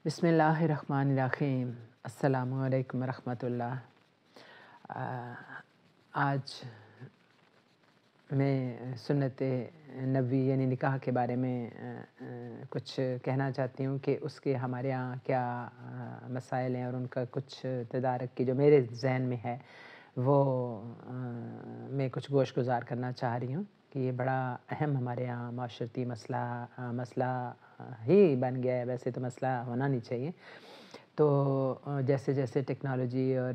بسم اللہ الرحمن الرحیم۔ السلام علیکم ورحمۃ اللہ۔ آج میں سنت نبوی یعنی نکاح کے بارے میں کچھ کہنا چاہتی ہوں کہ اس کے ہمارے ہاں کیا مسائل ہیں اور ان کا کچھ تدارک کی جو میرے ذہن میں ہے وہ میں کچھ گوش گزار کرنا چاہ رہی ہوں کہ یہ بڑا اہم ہمارے یہاں معاشرتی مسئلہ ہی بن گیا ہے۔ ویسے تو مسئلہ ہونا نہیں چاہیے، تو جیسے جیسے ٹیکنالوجی اور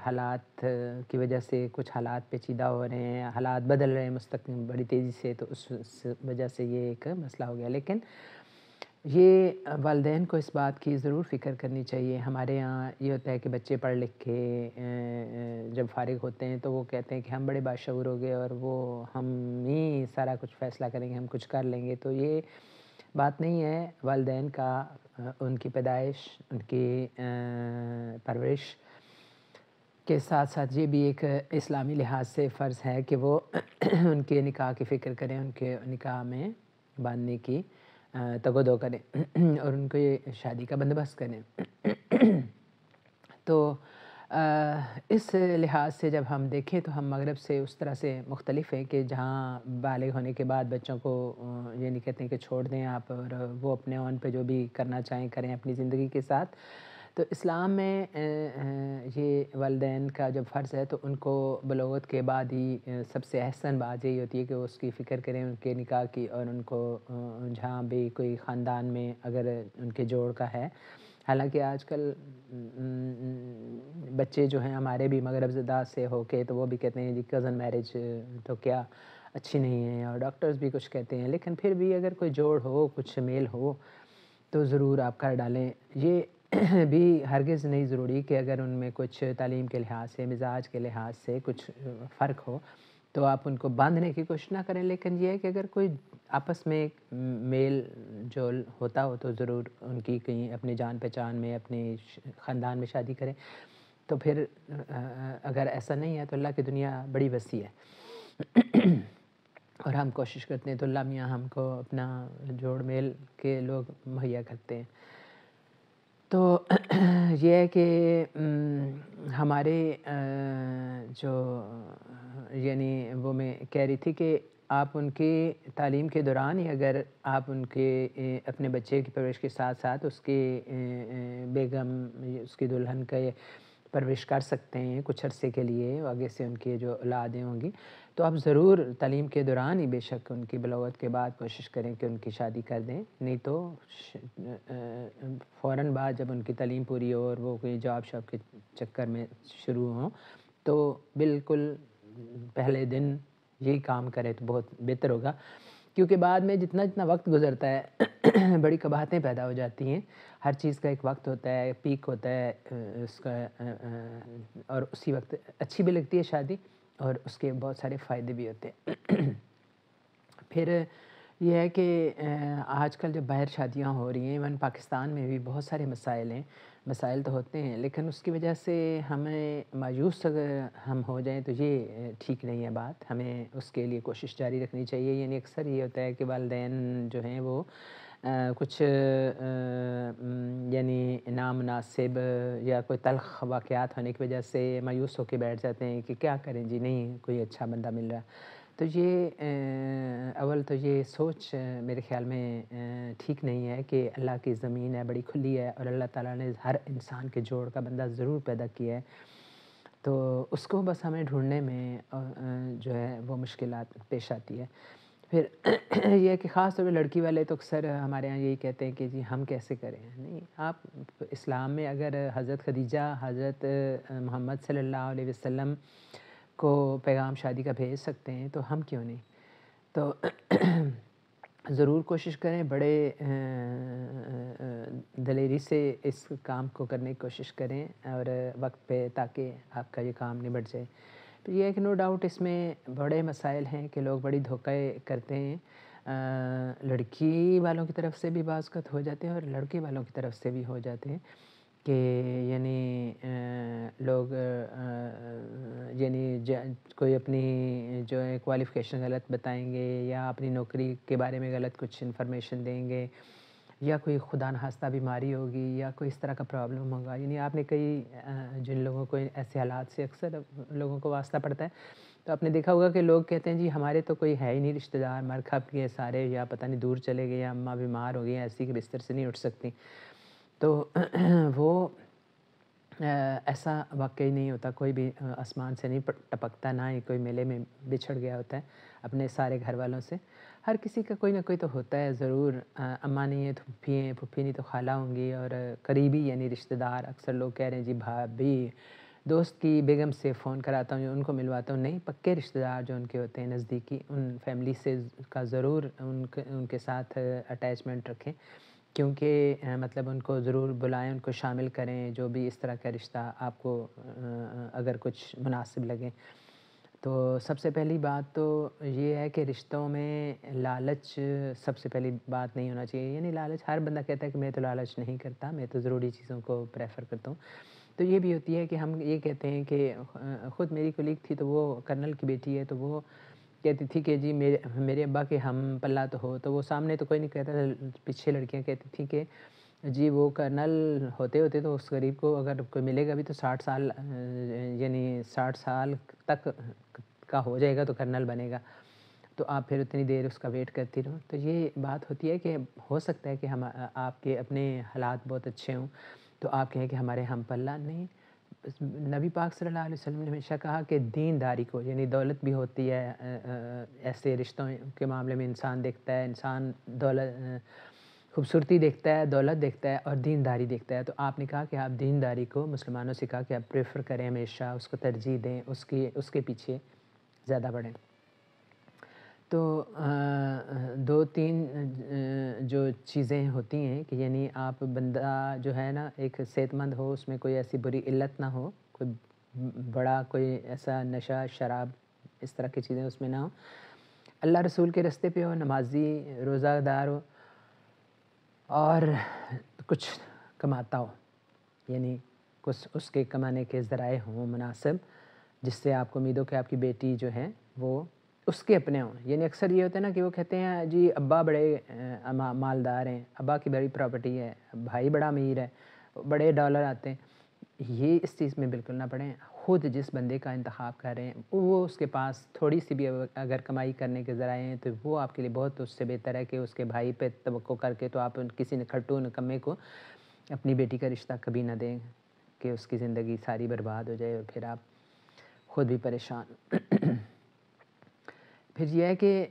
حالات کی وجہ سے کچھ حالات پیچیدہ ہو رہے ہیں، حالات بدل رہے ہیں مستقل بڑی تیزی سے، تو اس وجہ سے یہ ایک مسئلہ ہو گیا۔ لیکن یہ والدین کو اس بات کی ضرور فکر کرنی چاہیے۔ ہمارے یہاں یہ ہوتا ہے کہ بچے پڑھ لکھ کے جب فارغ ہوتے ہیں تو وہ کہتے ہیں کہ ہم بڑے باشعور ہو گئے اور وہ ہم ہی سارا کچھ فیصلہ کریں گے، ہم کچھ کر لیں گے۔ تو یہ بات نہیں ہے۔ والدین کا ان کی پیدائش، ان کی پرورش کے ساتھ ساتھ یہ بھی ایک اسلامی لحاظ سے فرض ہے کہ وہ ان کے نکاح کی فکر کریں، ان کے نکاح میں باندھنے کی تگودو کریں اور ان کو یہ شادی کا بندوبست کریں۔ تو اس لحاظ سے جب ہم دیکھیں تو ہم مغرب سے اس طرح سے مختلف ہیں کہ جہاں بالغ ہونے کے بعد بچوں کو یہ نہیں کہتے ہیں کہ چھوڑ دیں آپ اور وہ اپنے اون پہ جو بھی کرنا چاہیں کریں اپنی زندگی کے ساتھ۔ تو اسلام میں یہ والدین کا جب فرض ہے تو ان کو بلوغت کے بعد ہی سب سے احسن بات یہی ہوتی ہے کہ وہ اس کی فکر کریں ان کے نکاح کی، اور ان کو جہاں بھی کوئی خاندان میں اگر ان کے جوڑ کا ہے، حالانکہ آج کل بچے جو ہیں ہمارے بھی مغرب زدہ سے ہو کے تو وہ بھی کہتے ہیں جی کزن میرج تو کیا اچھی نہیں ہے، اور ڈاکٹرز بھی کچھ کہتے ہیں، لیکن پھر بھی اگر کوئی جوڑ ہو، کچھ میل ہو تو ضرور آپ کر ڈالیں۔ یہ بھی ہرگز نہیں ضروری کہ اگر ان میں کچھ تعلیم کے لحاظ سے، مزاج کے لحاظ سے کچھ فرق ہو تو آپ ان کو باندھنے کی کوشش نہ کریں، لیکن یہ ہے کہ اگر کوئی آپس میں میل جول ہوتا ہو تو ضرور ان کی کہیں اپنی جان پہچان میں، اپنے خاندان میں شادی کریں۔ تو پھر اگر ایسا نہیں ہے تو اللہ کی دنیا بڑی وسیع ہے اور ہم کوشش کرتے ہیں تو اللہ میاں ہم کو اپنا جوڑ میل کے لوگ مہیا کرتے ہیں۔ تو یہ ہے کہ ہمارے جو یعنی وہ میں کہہ رہی تھی کہ آپ ان کی تعلیم کے دوران ہی اگر آپ ان کے اپنے بچے کی پرورش کے ساتھ ساتھ اس کے بیگم، اس کی دلہن کا پرورش کر سکتے ہیں کچھ عرصے کے لیے، آگے سے ان کی جو اولادیں ہوں گی، تو آپ ضرور تعلیم کے دوران ہی بے شک ان کی بلوغت کے بعد کوشش کریں کہ ان کی شادی کر دیں، نہیں تو فوراً بعد جب ان کی تعلیم پوری ہو اور وہ کوئی جاب شاب کے چکر میں شروع ہوں تو بالکل پہلے دن یہی کام کرے تو بہت بہتر ہوگا، کیونکہ بعد میں جتنا جتنا وقت گزرتا ہے بڑی قباحتیں پیدا ہو جاتی ہیں۔ ہر چیز کا ایک وقت ہوتا ہے، پیک ہوتا ہے اس کا، اور اسی وقت اچھی بھی لگتی ہے شادی اور اس کے بہت سارے فائدے بھی ہوتے ہیں۔ پھر یہ ہے کہ آج کل جو باہر شادیاں ہو رہی ہیں، ایون پاکستان میں بھی بہت سارے مسائل ہیں، مسائل تو ہوتے ہیں لیکن اس کی وجہ سے ہمیں مایوس اگر ہم ہو جائیں تو یہ ٹھیک نہیں ہے بات، ہمیں اس کے لیے کوشش جاری رکھنی چاہیے۔ یعنی اکثر یہ ہوتا ہے کہ والدین جو ہیں وہ کچھ یعنی نامناسب یا کوئی تلخ واقعات ہونے کی وجہ سے مایوس ہو کے بیٹھ جاتے ہیں کہ کیا کریں جی، نہیں کوئی اچھا بندہ مل رہا۔ تو یہ اول تو یہ سوچ میرے خیال میں ٹھیک نہیں ہے کہ اللہ کی زمین ہے بڑی کھلی ہے اور اللہ تعالیٰ نے ہر انسان کے جوڑ کا بندہ ضرور پیدا کیا ہے، تو اس کو بس ہمیں ڈھونڈنے میں جو ہے وہ مشکلات پیش آتی ہے۔ پھر یہ ہے کہ خاص طور پہ لڑکی والے تو اکثر ہمارے ہاں یہی کہتے ہیں کہ جی ہم کیسے کریں، نہیں آپ اسلام میں اگر حضرت خدیجہ، حضرت محمد صلی اللہ علیہ وسلم کو پیغام شادی کا بھیج سکتے ہیں تو ہم کیوں نہیں؟ تو ضرور کوشش کریں، بڑے دلیری سے اس کام کو کرنے کی کوشش کریں اور وقت پہ، تاکہ آپ کا یہ کام نبٹ جائے۔ پھر یہ ہے کہ نو ڈاؤٹ اس میں بڑے مسائل ہیں کہ لوگ بڑی دھوکے کرتے ہیں، لڑکی والوں کی طرف سے بھی بعض اوقات ہو جاتے ہیں اور لڑکے والوں کی طرف سے بھی ہو جاتے ہیں کہ یعنی لوگ یعنی کوئی اپنی جو ہے کوالیفیکیشن غلط بتائیں گے یا اپنی نوکری کے بارے میں غلط کچھ انفارمیشن دیں گے، یا کوئی خدا نخواستہ بیماری ہوگی یا کوئی اس طرح کا پرابلم ہوگا، یعنی آپ نے کئی جن لوگوں کو ایسے حالات سے اکثر لوگوں کو واسطہ پڑتا ہے، تو آپ نے دیکھا ہوگا کہ لوگ کہتے ہیں جی ہمارے تو کوئی ہے ہی نہیں رشتہ دار، مر کھپ گئے سارے، یا پتہ نہیں دور چلے گئے، یا اماں بیمار ہو گئی ہیں ایسی کہ بستر سے نہیں اٹھ سکتی. تو وہ ایسا واقعی نہیں ہوتا، کوئی بھی آسمان سے نہیں ٹپکتا، نہ ہی کوئی میلے میں بچھڑ گیا ہوتا ہے اپنے سارے گھر والوں سے. ہر کسی کا کوئی نہ کوئی تو ہوتا ہے ضرور. اماں نہیں ہے تو پھوپھی ہیں، پھوپھی نہیں تو خالہ ہوں گی، اور قریبی یعنی رشتہ دار. اکثر لوگ کہہ رہے ہیں جی بھابھی، دوست کی بیگم سے فون کراتا ہوں، ان کو ملواتا ہوں. نہیں، پکے رشتہ دار جو ان کے ہوتے ہیں نزدیکی، ان فیملی سے کا ضرور ان کے ساتھ اٹیچمنٹ رکھیں، کیونکہ مطلب ان کو ضرور بلائیں، ان کو شامل کریں، جو بھی اس طرح کا رشتہ آپ کو اگر کچھ مناسب لگے. تو سب سے پہلی بات تو یہ ہے کہ رشتوں میں لالچ سب سے پہلی بات نہیں ہونا چاہیے. یعنی لالچ، ہر بندہ کہتا ہے کہ میں تو لالچ نہیں کرتا، میں تو ضروری چیزوں کو پریفر کرتا ہوں. تو یہ بھی ہوتی ہے کہ ہم یہ کہتے ہیں کہ خود میری کولیگ تھی، تو وہ کرنل کی بیٹی ہے، تو وہ کہتی تھی کہ جی میرے ابا کے ہم پلہ تو ہو. تو وہ سامنے تو کوئی نہیں کہتا تھا، پیچھے لڑکیاں کہتی تھیں کہ جی وہ کرنل ہوتے ہوتے تو اس غریب کو اگر کوئی ملے گا بھی تو 60 سال یعنی 60 سال تک کا ہو جائے گا تو کرنل بنے گا، تو آپ پھر اتنی دیر اس کا ویٹ کرتی رہو. تو یہ بات ہوتی ہے کہ ہو سکتا ہے کہ آپ کے اپنے حالات بہت اچھے ہوں تو آپ کہیں کہ ہمارے ہم پلہ نہیں. نبی پاک صلی اللہ علیہ وسلم نے ہمیشہ کہا کہ دینداری کو، یعنی دولت بھی ہوتی ہے ایسے رشتوں کے معاملے میں، انسان دیکھتا ہے، انسان دولت خوبصورتی دیکھتا ہے، دولت دیکھتا ہے، اور دینداری دیکھتا ہے. تو آپ نے کہا کہ آپ دینداری کو، مسلمانوں سے کہا کہ آپ پریفر کریں، ہمیشہ اس کو ترجیح دیں، اس کے پیچھے زیادہ بڑھیں. تو دو تین جو چیزیں ہوتی ہیں کہ یعنی آپ بندہ جو ہے نا ایک صحت مند ہو، اس میں کوئی ایسی بری علت نہ ہو، کوئی بڑا کوئی ایسا نشہ شراب اس طرح کی چیزیں اس میں نہ ہوں، اللہ رسول کے راستے پہ ہو، نمازی، روزہ دار ہو، اور کچھ کماتا ہو، یعنی کچھ اس کے کمانے کے ذرائع ہوں مناسب، جس سے آپ کو امید ہو کہ آپ کی بیٹی جو ہے وہ اس کے اپنے ہوں. یعنی اکثر یہ ہوتا ہے نا کہ وہ کہتے ہیں جی ابا بڑے مالدار ہیں، ابا کی بڑی پراپرٹی ہے، بھائی بڑا امیر ہے، بڑے ڈالر آتے ہیں. یہ اس چیز میں بالکل نہ پڑیں. خود جس بندے کا انتخاب کر رہے ہیں وہ اس کے پاس تھوڑی سی بھی اگر کمائی کرنے کے ذرائع ہیں تو وہ آپ کے لیے بہت اس سے بہتر ہے کہ اس کے بھائی پہ توقع کر کے تو آپ کسی کھٹو نکمے کو اپنی بیٹی کا رشتہ کبھی نہ دیں کہ اس کی زندگی ساری برباد ہو جائے اور پھر آپ خود بھی پریشان. پھر یہ ہے کہ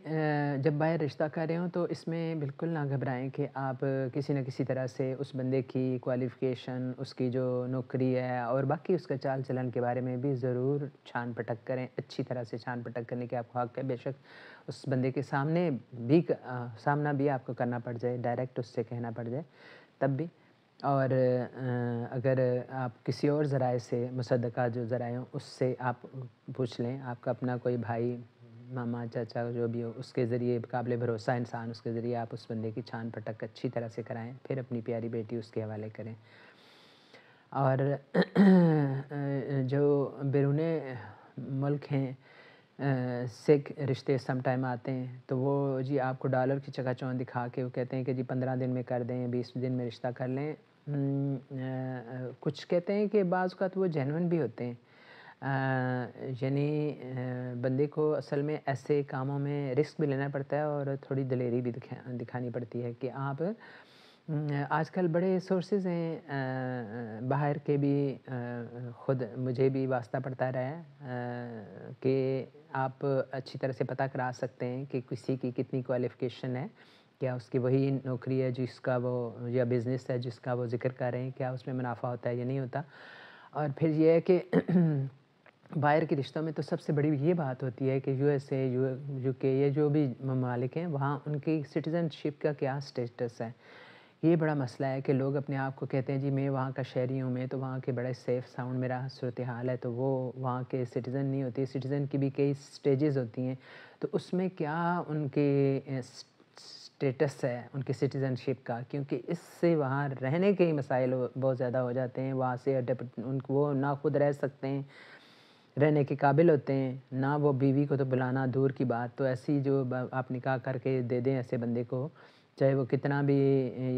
جب باہر رشتہ کر رہے ہوں تو اس میں بالکل نہ گھبرائیں کہ آپ کسی نہ کسی طرح سے اس بندے کی کوالیفیکیشن، اس کی جو نوکری ہے اور باقی اس کا چال چلن کے بارے میں بھی ضرور چھان پٹک کریں. اچھی طرح سے چھان پٹک کرنے کے آپ کو حق ہے. بے شک اس بندے کے سامنا بھی آپ کو کرنا پڑ جائے، ڈائریکٹ اس سے کہنا پڑ جائے تب بھی. اور اگر آپ کسی اور ذرائع سے مصدقہ جو ذرائع ہوں اس سے آپ پوچھ لیں، آپ کا اپنا کوئی بھائی، ماما، چاچا جو بھی ہو، اس کے ذریعے قابل بھروسہ انسان، اس کے ذریعے آپ اس بندے کی چھان پٹک اچھی طرح سے کرائیں، پھر اپنی پیاری بیٹی اس کے حوالے کریں. اور جو بیرون ملک ہیں سکھ رشتے سم ٹائم آتے ہیں تو وہ جی آپ کو ڈالر کی چکا چوند دکھا کے وہ کہتے ہیں کہ جی 15 دن میں کر دیں، 20 دن میں رشتہ کر لیں. کچھ کہتے ہیں کہ بعض اوقات وہ جینون بھی ہوتے ہیں. یعنی بندے کو اصل میں ایسے کاموں میں رسک بھی لینا پڑتا ہے اور تھوڑی دلیری بھی دکھانی پڑتی ہے کہ آپ آج کل بڑے سورسز ہیں باہر کے بھی، خود مجھے بھی واسطہ پڑتا رہا ہے کہ آپ اچھی طرح سے پتہ کرا سکتے ہیں کہ کسی کی کتنی کوالیفیکیشن ہے، کیا اس کی وہی نوکری ہے جس کا وہ، یا بزنس ہے جس کا وہ ذکر کر رہے ہیں، کیا اس میں منافع ہوتا ہے یا نہیں ہوتا. اور پھر یہ ہے کہ باہر کے رشتوں میں تو سب سے بڑی یہ بات ہوتی ہے کہ یو ایس اے، یو کے، یہ جو بھی ممالک ہیں وہاں ان کی سٹیزن شپ کا کیا سٹیٹس ہے. یہ بڑا مسئلہ ہے کہ لوگ اپنے آپ کو کہتے ہیں جی میں وہاں کا شہری ہوں، میں تو وہاں کے بڑے سیف ساؤنڈ میرا صورتحال ہے، تو وہ وہاں کے سٹیزن نہیں ہوتی. سٹیزن کی بھی کئی سٹیجز ہوتی ہیں، تو اس میں کیا ان کے سٹیٹس ہے ان کی سٹیزن شپ کا، کیونکہ اس سے وہاں رہنے کے ہی مسائل بہت زیادہ ہو جاتے ہیں. وہاں سے وہ نہ خود رہ سکتے ہیں، رہنے کے قابل ہوتے ہیں، نہ وہ بیوی کو تو بلانا دور کی بات. تو ایسی جو آپ نکاح کر کے دے دیں ایسے بندے کو چاہے وہ کتنا بھی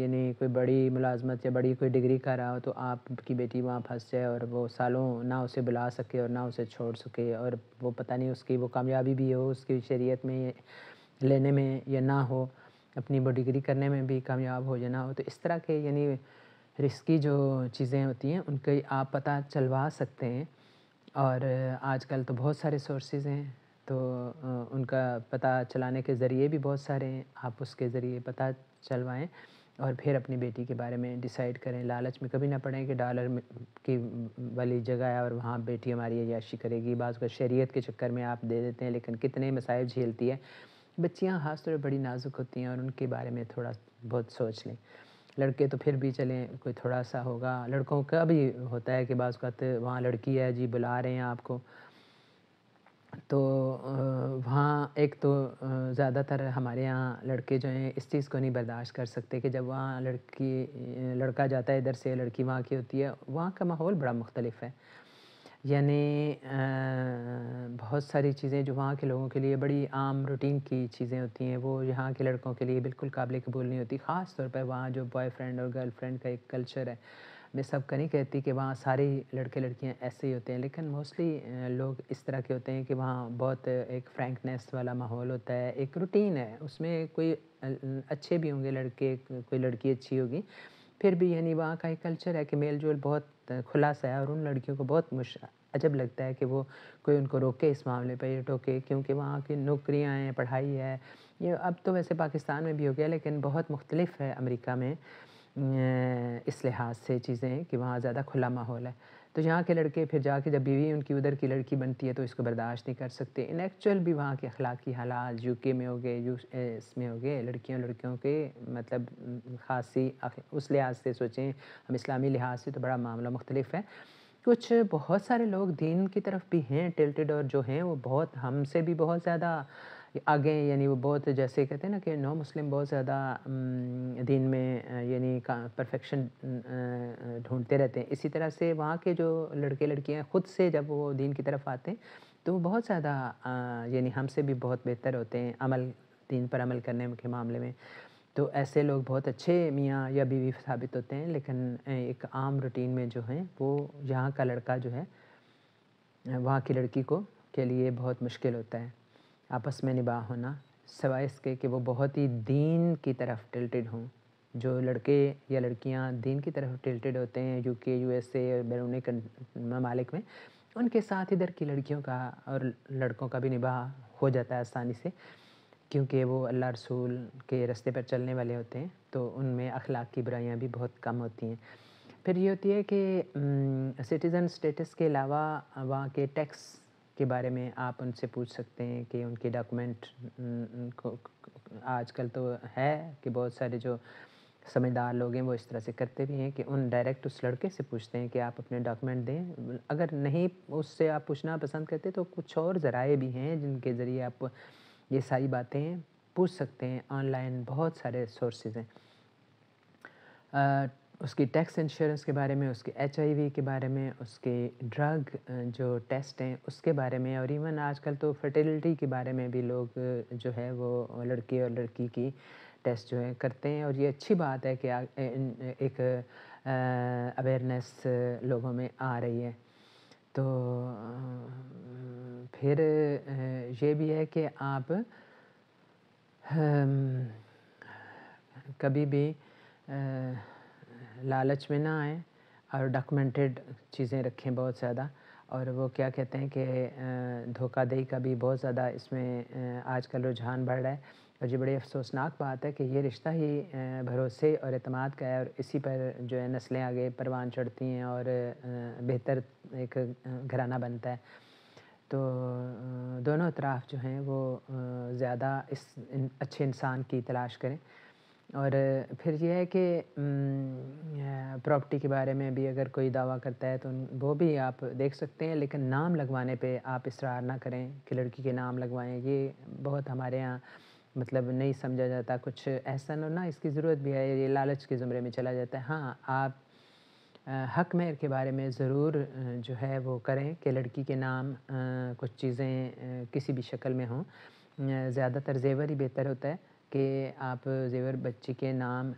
یعنی کوئی بڑی ملازمت یا بڑی کوئی ڈگری کر رہا ہو، تو آپ کی بیٹی وہاں پھنس جائے اور وہ سالوں نہ اسے بلا سکے اور نہ اسے چھوڑ سکے، اور وہ پتہ نہیں اس کی وہ کامیابی بھی ہو اس کی شریعت میں لینے میں یا نہ ہو، اپنی وہ ڈگری کرنے میں بھی کامیاب ہو یا نہ ہو، تو اس طرح کے یعنی رسکی جو چیزیں ہوتی ہیں ان کے آپ پتہ چلوا سکتے ہیں۔ اور آج کل تو بہت سارے سورسز ہیں، تو ان کا پتہ چلانے کے ذریعے بھی بہت سارے ہیں، آپ اس کے ذریعے پتہ چلوائیں اور پھر اپنی بیٹی کے بارے میں ڈیسائیڈ کریں۔ لالچ میں کبھی نہ پڑیں کہ ڈالر کی والی جگہ ہے اور وہاں بیٹی ہماری عیاشی کرے گی۔ بعض کا شریعت کے چکر میں آپ دے دیتے ہیں، لیکن کتنے مصائب جھیلتی ہے بچیاں، خاص طور پہ بڑی نازک ہوتی ہیں، اور ان کے بارے میں تھوڑا بہت سوچ لیں۔ لڑکے تو پھر بھی چلیں کوئی تھوڑا سا ہوگا، لڑکوں کا بھی ہوتا ہے کہ بعض اوقات وہاں لڑکی ہے جی بلا رہے ہیں آپ کو، تو وہاں ایک تو زیادہ تر ہمارے یہاں لڑکے جو ہیں اس چیز کو نہیں برداشت کر سکتے کہ جب وہاں لڑکا جاتا ہے ادھر سے، لڑکی وہاں کی ہوتی ہے، وہاں کا ماحول بڑا مختلف ہے۔ یعنی بہت ساری چیزیں جو وہاں کے لوگوں کے لیے بڑی عام روٹین کی چیزیں ہوتی ہیں، وہ یہاں کے لڑکوں کے لیے بالکل قابل قبول نہیں ہوتی، خاص طور پہ وہاں جو بوائے فرینڈ اور گرل فرینڈ کا ایک کلچر ہے۔ میں سب کا نہیں کہتی کہ وہاں سارے لڑکے لڑکیاں ایسے ہی ہوتے ہیں، لیکن موسٹلی لوگ اس طرح کے ہوتے ہیں کہ وہاں بہت ایک فرینکنیس والا ماحول ہوتا ہے، ایک روٹین ہے، اس میں کوئی اچھے بھی ہوں گے لڑکے، کوئی لڑکی اچھی ہوگی، پھر بھی یعنی وہاں کا ایک کلچر ہے کہ میل جول بہت کھلا سا ہے، اور ان لڑکیوں کو بہت عجب لگتا ہے کہ وہ کوئی ان کو روکے اس معاملے پہ یا ٹوکے، کیونکہ وہاں کی نوکریاں ہیں، پڑھائی ہے، یہ اب تو ویسے پاکستان میں بھی ہو گیا لیکن بہت مختلف ہے امریکہ میں اس لحاظ سے چیزیں کہ وہاں زیادہ کھلا ماحول ہے، تو یہاں کے لڑکے پھر جا کے جب بیوی ان کی ادھر کی لڑکی بنتی ہے تو اس کو برداشت نہیں کر سکتے۔ ان ایکچوئل بھی وہاں کے اخلاقی حالات یو کے میں ہو گئے، یو ایس میں ہو گئے، لڑکیوں کے مطلب خاصی اس لحاظ سے سوچیں، ہم اسلامی لحاظ سے تو بڑا معاملہ مختلف ہے۔ کچھ بہت سارے لوگ دین کی طرف بھی ہیں ٹلٹڈ، اور جو ہیں وہ بہت ہم سے بھی بہت زیادہ آگے ہیں، یعنی وہ بہت جیسے کہتے ہیں نا کہ نو مسلم بہت زیادہ دین میں یعنی پرفیکشن ڈھونڈتے رہتے ہیں، اسی طرح سے وہاں کے جو لڑکے لڑکیاں خود سے جب وہ دین کی طرف آتے ہیں تو وہ بہت زیادہ یعنی ہم سے بھی بہت بہتر ہوتے ہیں دین پر عمل کرنے کے معاملے میں، تو ایسے لوگ بہت اچھے میاں یا بیوی ثابت ہوتے ہیں، لیکن ایک عام روٹین میں جو ہیں وہ یہاں کا لڑکا جو ہے وہاں کی لڑکی کے لیے بہت مشکل ہوتا ہے آپس میں نباہ ہونا، سوائے اس کے کہ وہ بہت ہی دین کی طرف ٹلٹڈ ہوں۔ جو لڑکے یا لڑکیاں دین کی طرف ٹلٹڈ ہوتے ہیں یو کے، یو ایس اے اور بیرونی ممالک میں، ان کے ساتھ ادھر کی لڑکیوں کا اور لڑکوں کا بھی نباہ ہو جاتا ہے آسانی سے، کیونکہ وہ اللہ رسول کے راستے پر چلنے والے ہوتے ہیں، تو ان میں اخلاق کی برائیاں بھی بہت کم ہوتی ہیں۔ پھر یہ ہوتی ہے کہ سٹیزن سٹیٹس کے علاوہ وہاں کے ٹیکس کے بارے میں آپ ان سے پوچھ سکتے ہیں کہ ان کے ڈاکومنٹ کو آج کل تو ہے کہ بہت سارے جو سمجھدار لوگ ہیں وہ اس طرح سے کرتے بھی ہیں کہ ان ڈائریکٹ اس لڑکے سے پوچھتے ہیں کہ آپ اپنے ڈاکومنٹ دیں، اگر نہیں اس سے آپ پوچھنا پسند کرتے تو کچھ اور ذرائع بھی ہیں جن کے ذریعے آپ یہ ساری باتیں پوچھ سکتے ہیں، آن لائن بہت سارے سورسز ہیں۔ اس کی ٹیکس انشورنس کے بارے میں، اس کے ایچ آئی وی کے بارے میں، اس کے ڈرگ جو ٹیسٹ ہیں اس کے بارے میں، اور ایون آج کل تو فرٹیلٹی کے بارے میں بھی لوگ جو ہے وہ لڑکے اور لڑکی کی ٹیسٹ جو ہے کرتے ہیں، اور یہ اچھی بات ہے کہ ایک اویئرنیس لوگوں میں آ رہی ہے۔ تو پھر یہ بھی ہے کہ آپ کبھی بھی لالچ میں نہ آئیں اور ڈاکومنٹڈ چیزیں رکھیں بہت زیادہ، اور وہ کیا کہتے ہیں کہ دھوکہ دہی کا بھی بہت زیادہ اس میں آج کل رجحان بڑھ رہا ہے، اور یہ بڑی افسوسناک بات ہے کہ یہ رشتہ ہی بھروسے اور اعتماد کا ہے، اور اسی پر جو ہے نسلیں آگے پروان چڑھتی ہیں اور بہتر ایک گھرانہ بنتا ہے۔ تو دونوں اطراف جو ہیں وہ زیادہ اچھے انسان کی تلاش کریں، اور پھر یہ ہے کہ پراپرٹی کے بارے میں بھی اگر کوئی دعویٰ کرتا ہے تو وہ بھی آپ دیکھ سکتے ہیں، لیکن نام لگوانے پہ آپ اصرار نہ کریں کہ لڑکی کے نام لگوائیں، یہ بہت ہمارے ہاں مطلب نہیں سمجھا جاتا، کچھ احسن اور نہ اس کی ضرورت بھی ہے، یہ لالچ کے زمرے میں چلا جاتا ہے۔ ہاں، آپ حق مہر کے بارے میں ضرور جو ہے وہ کریں کہ لڑکی کے نام کچھ چیزیں کسی بھی شکل میں ہوں، زیادہ تر زیور ہی بہتر ہوتا ہے، کہ آپ زیور بچی کے نام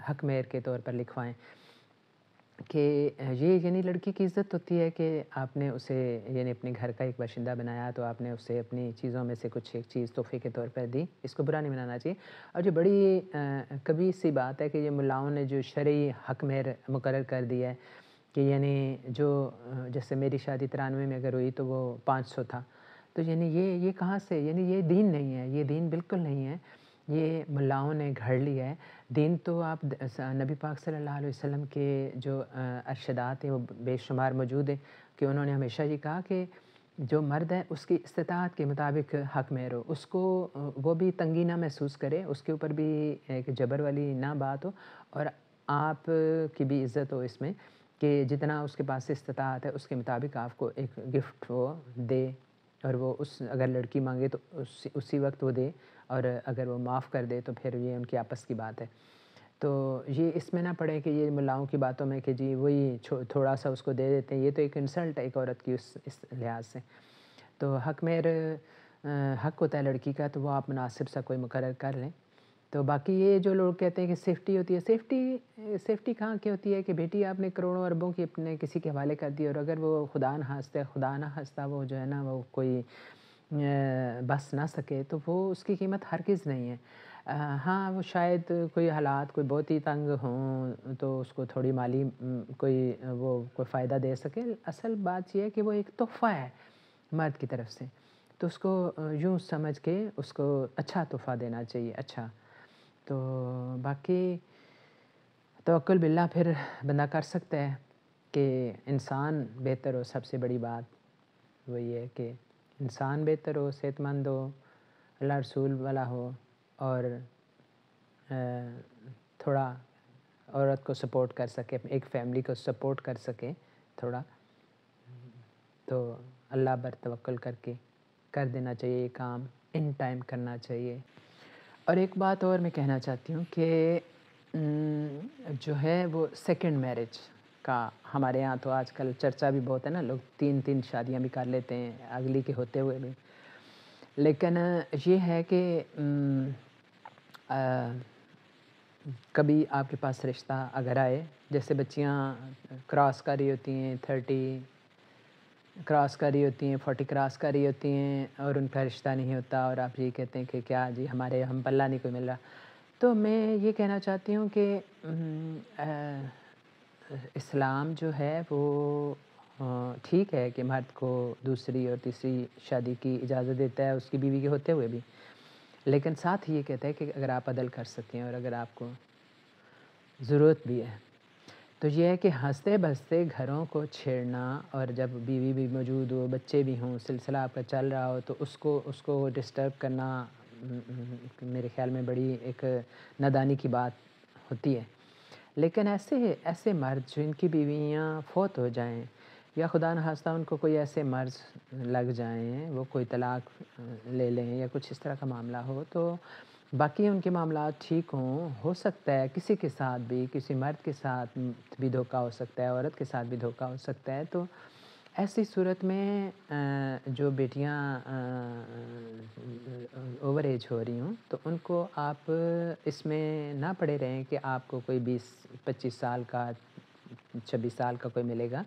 حق مہر کے طور پر لکھوائیں، کہ یہ یعنی لڑکی کی عزت ہوتی ہے کہ آپ نے اسے یعنی اپنے گھر کا ایک باشندہ بنایا، تو آپ نے اسے اپنی چیزوں میں سے کچھ ایک چیز تحفے کے طور پر دی، اس کو برا نہیں منانا چاہیے۔ اور جو بڑی کبھی سی بات ہے کہ یہ ملاؤں نے جو شرعی حق مہر مقرر کر دیا ہے کہ یعنی جو جیسے میری شادی 93 میں اگر ہوئی تو وہ 500 تھا، تو یعنی یہ کہاں سے، یعنی یہ دین نہیں ہے، یہ دین بالکل نہیں ہے، یہ ملاؤں نے گھڑ لیا ہے۔ دین تو آپ نبی پاک صلی اللہ علیہ وسلم کے جو ارشادات ہیں وہ بے شمار موجود ہیں کہ انہوں نے ہمیشہ یہ کہا کہ جو مرد ہے اس کی استطاعت کے مطابق حق مہر ہو، اس کو وہ بھی تنگی نہ محسوس کرے، اس کے اوپر بھی ایک جبر والی نہ بات ہو، اور آپ کی بھی عزت ہو اس میں کہ جتنا اس کے پاس استطاعت ہے اس کے مطابق آپ کو ایک گفٹ وہ دے، اور وہ اگر لڑکی مانگے تو اسی وقت وہ دے، اور اگر وہ معاف کر دے تو پھر یہ ان کی آپس کی بات ہے۔ تو یہ اس میں نہ پڑے کہ یہ ملاؤں کی باتوں میں کہ جی وہی تھوڑا سا اس کو دے دیتے ہیں، یہ تو ایک انسلٹ ہے ایک عورت کی اس لحاظ سے۔ تو حق مہر حق ہوتا ہے لڑکی کا، تو وہ آپ مناسب سا کوئی مقرر کر لیں۔ تو باقی یہ جو لوگ کہتے ہیں کہ سیفٹی ہوتی ہے، سیفٹی کہاں کی ہوتی ہے کہ بیٹی آپ نے کروڑوں اربوں کی اپنے کسی کے حوالے کر دی، اور اگر وہ خدا نہ خواستہ وہ جو ہے نا وہ کوئی بس نہ سکے تو وہ اس کی قیمت ہرگز نہیں ہے۔ ہاں وہ شاید کوئی حالات کوئی بہت ہی تنگ ہوں تو اس کو تھوڑی مالی کوئی فائدہ دے سکے، اصل بات یہ ہے کہ وہ ایک تحفہ ہے مرد کی طرف سے، تو اس کو یوں سمجھ کے اس کو اچھا تحفہ دینا چاہیے، اچھا۔ تو باقی توکل باللہ پھر بندہ کر سکتا ہے کہ انسان بہتر ہو، سب سے بڑی بات وہی ہے کہ انسان بہتر ہو، صحت مند ہو، اللہ رسول والا ہو، اور تھوڑا عورت کو سپورٹ کر سکے، ایک فیملی کو سپورٹ کر سکے تھوڑا، تو اللہ پر توکل کر کے کر دینا چاہیے، یہ کام ان ٹائم کرنا چاہیے۔ اور ایک بات اور میں کہنا چاہتی ہوں کہ جو ہے وہ سیکنڈ میرج کا ہمارے یہاں تو آج کل چرچا بھی بہت ہے نا، لوگ 3 شادیاں بھی کر لیتے ہیں اگلی کے ہوتے ہوئے بھی، لیکن یہ ہے کہ کبھی آپ کے پاس رشتہ اگر آئے، جیسے بچیاں کراس کر رہی ہوتی ہیں 30 کراس کر رہی ہوتی ہیں، 40 کراس کر رہی ہوتی ہیں، اور ان کا رشتہ نہیں ہوتا، اور آپ یہ کہتے ہیں کہ کیا جی ہم پلہ نہیں کوئی مل رہا، تو میں یہ کہنا چاہتی ہوں کہ اسلام جو ہے وہ ٹھیک ہے کہ مرد کو دوسری اور تیسری شادی کی اجازت دیتا ہے اس کی بیوی کے ہوتے ہوئے بھی، لیکن ساتھ ہی یہ کہتا ہے کہ اگر آپ عدل کر سکیں اور اگر آپ کو ضرورت بھی ہے تو یہ ہے کہ ہنستے بستے گھروں کو چھیڑنا، اور جب بیوی بھی موجود ہو، بچے بھی ہوں، سلسلہ آپ کا چل رہا ہو، تو اس کو ڈسٹرب کرنا میرے خیال میں بڑی ایک نادانی کی بات ہوتی ہے۔ لیکن ایسے مرد جن کی بیویاں فوت ہو جائیں، یا خدا نخواستہ ان کو کوئی ایسے مرض لگ جائیں، وہ کوئی طلاق لے لیں یا کچھ اس طرح کا معاملہ ہو، تو باقی ان کے معاملات ٹھیک ہوں، ہو سکتا ہے کسی کے ساتھ بھی، کسی مرد کے ساتھ بھی دھوکہ ہو سکتا ہے، عورت کے ساتھ بھی دھوکہ ہو سکتا ہے، تو ایسی صورت میں جو بیٹیاں اوور ایج ہو رہی ہوں تو ان کو آپ اس میں نہ پڑے رہیں کہ آپ کو کوئی 20-25 سال کا 26 سال کا کوئی ملے گا،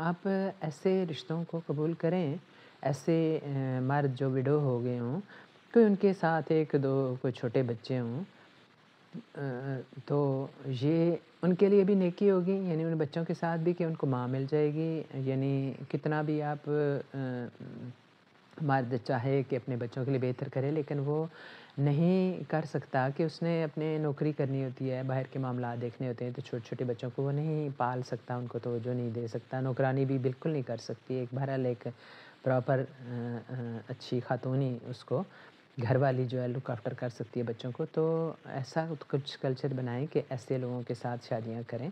آپ ایسے رشتوں کو قبول کریں، ایسے مرد جو وڈو ہو گئے ہوں، کوئی ان کے ساتھ 1-2 کوئی چھوٹے بچے ہوں، تو یہ ان کے لیے بھی نیکی ہوگی، یعنی ان بچوں کے ساتھ بھی کہ ان کو ماں مل جائے گی، یعنی کتنا بھی آپ مرد چاہے کہ اپنے بچوں کے لیے بہتر کرے، لیکن وہ نہیں کر سکتا کہ اس نے اپنے نوکری کرنی ہوتی ہے، باہر کے معاملات دیکھنے ہوتے ہیں، تو چھوٹے چھوٹے بچوں کو وہ نہیں پال سکتا، ان کو توجہ نہیں دے سکتا، نوکرانی بھی بالکل نہیں کر سکتی، ایک بہرحال ایک پراپر اچھی خاتون ہی اس کو گھر والی جو ہے لک آفٹر کر سکتی ہے بچوں کو، تو ایسا کچھ کلچر بنائیں کہ ایسے لوگوں کے ساتھ شادیاں کریں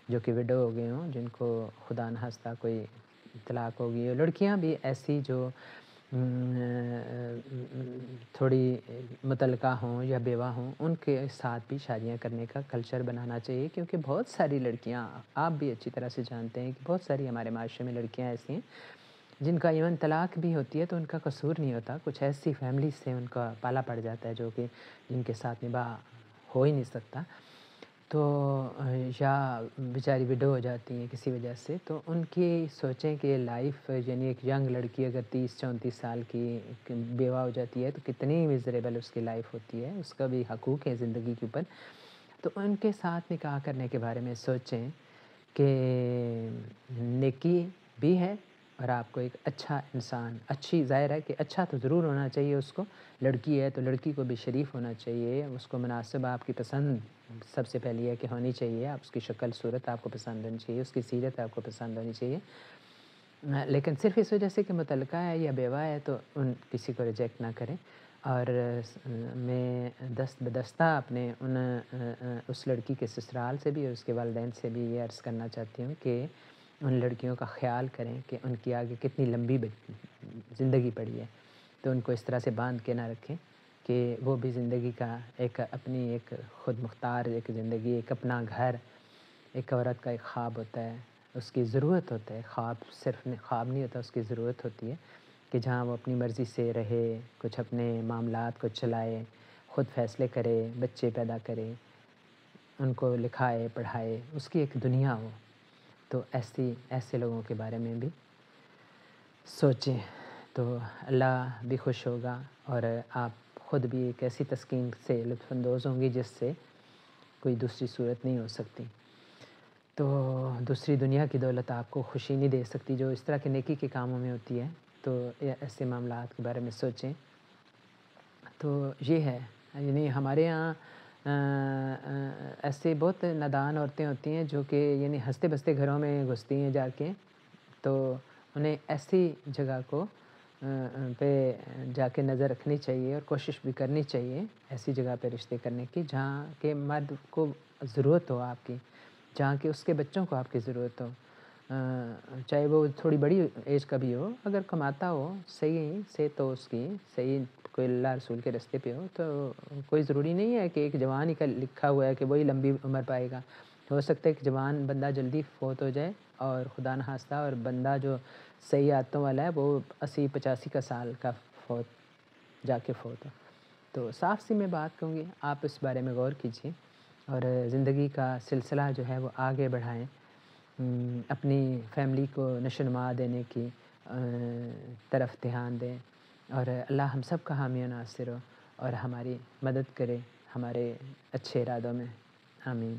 جو کہ وڈو ہو گئے ہوں، جن کو خدا نخواستہ کوئی طلاق ہو گئی ہو، لڑکیاں بھی ایسی جو تھوڑی مطلقہ ہوں یا بیوہ ہوں، ان کے ساتھ بھی شادیاں کرنے کا کلچر بنانا چاہیے، کیونکہ بہت ساری لڑکیاں آپ بھی اچھی طرح سے جانتے ہیں کہ بہت ساری ہمارے معاشرے میں لڑکیاں ایسی ہیں جن کا ایون طلاق بھی ہوتی ہے تو ان کا قصور نہیں ہوتا، کچھ ایسی فیملی سے ان کا پالا پڑ جاتا ہے جو کہ جن کے ساتھ نباہ ہو ہی نہیں سکتا، تو یا بیچاری وڈو ہو جاتی ہیں کسی وجہ سے، تو ان کی سوچیں کہ لائف یعنی ایک ینگ لڑکی اگر 30-34 سال کی بیوہ ہو جاتی ہے تو کتنی میزریبل اس کی لائف ہوتی ہے، اس کا بھی حقوق ہے زندگی کے اوپر، تو ان کے ساتھ نکاح کرنے کے بارے میں سوچیں کہ نیکی بھی ہے اور آپ کو ایک اچھا انسان، اچھی ظاہر ہے کہ اچھا تو ضرور ہونا چاہیے اس کو، لڑکی ہے تو لڑکی کو بھی شریف ہونا چاہیے، اس کو مناسب آپ کی پسند سب سے پہلی ہے کہ ہونی چاہیے، آپ اس کی شکل صورت آپ کو پسند ہونی چاہیے، اس کی سیرت آپ کو پسند ہونی چاہیے، لیکن صرف اس وجہ سے کہ متعلقہ ہے یا بیوہ ہے تو ان کسی کو ریجیکٹ نہ کریں۔ اور میں دست بدستہ اپنے اس لڑکی کے سسرال سے بھی اور اس کے والدین سے بھی یہ عرض کرنا چاہتی ہوں کہ ان لڑکیوں کا خیال کریں کہ ان کی آگے کتنی لمبی زندگی پڑی ہے، تو ان کو اس طرح سے باندھ کے نہ رکھیں کہ وہ بھی زندگی کا ایک اپنی ایک خود مختار ایک زندگی، ایک اپنا گھر، ایک عورت کا ایک خواب ہوتا ہے، اس کی ضرورت ہوتا ہے، خواب صرف خواب نہیں ہوتا، اس کی ضرورت ہوتی ہے کہ جہاں وہ اپنی مرضی سے رہے، کچھ اپنے معاملات کو چلائے، خود فیصلے کرے، بچے پیدا کرے، ان کو لکھائے پڑھائے، اس کی ایک دنیا ہو، تو ایسے لوگوں کے بارے میں بھی سوچیں، تو اللہ بھی خوش ہوگا اور آپ خود بھی ایک ایسی تسکین سے لطف اندوز ہوں گی جس سے کوئی دوسری صورت نہیں ہو سکتی، تو دوسری دنیا کی دولت آپ کو خوشی نہیں دے سکتی جو اس طرح کے نیکی کے کاموں میں ہوتی ہے، تو ایسے معاملات کے بارے میں سوچیں۔ تو یہ ہے، یعنی ہمارے یہاں ایسے بہت نادان عورتیں ہوتی ہیں جو کہ یعنی ہنستے بستے گھروں میں گھستی ہیں جا کے، تو انہیں ایسی جگہ کو پہ جا کے نظر رکھنی چاہیے اور کوشش بھی کرنی چاہیے ایسی جگہ پہ رشتے کرنے کی جہاں کہ مرد کو ضرورت ہو آپ کی، جہاں کہ اس کے بچوں کو آپ کی ضرورت ہو، چاہے وہ تھوڑی بڑی ایج کا بھی ہو، اگر کماتا ہو صحیح سے تو اس کی صحیح کوئی اللہ رسول کے راستے پہ ہو تو کوئی ضروری نہیں ہے کہ ایک جوان ہی کا لکھا ہوا ہے کہ وہی لمبی عمر پائے گا، ہو سکتا ہے کہ جوان بندہ جلدی فوت ہو جائے اور خدا نخواستہ اور بندہ جو صحیح عادتوں والا ہے وہ 80-85 کا سال کا جا کے فوت ہو، تو صاف سی میں بات کہوں گی، آپ اس بارے میں غور کیجیے اور زندگی کا سلسلہ جو ہے وہ آگے بڑھائیں، اپنی فیملی کو نشو و نما دینے کی طرف دھیان دیں اور اللہ ہم سب کا حامی و ناصر ہو اور ہماری مدد کرے ہمارے اچھے ارادوں میں، آمین۔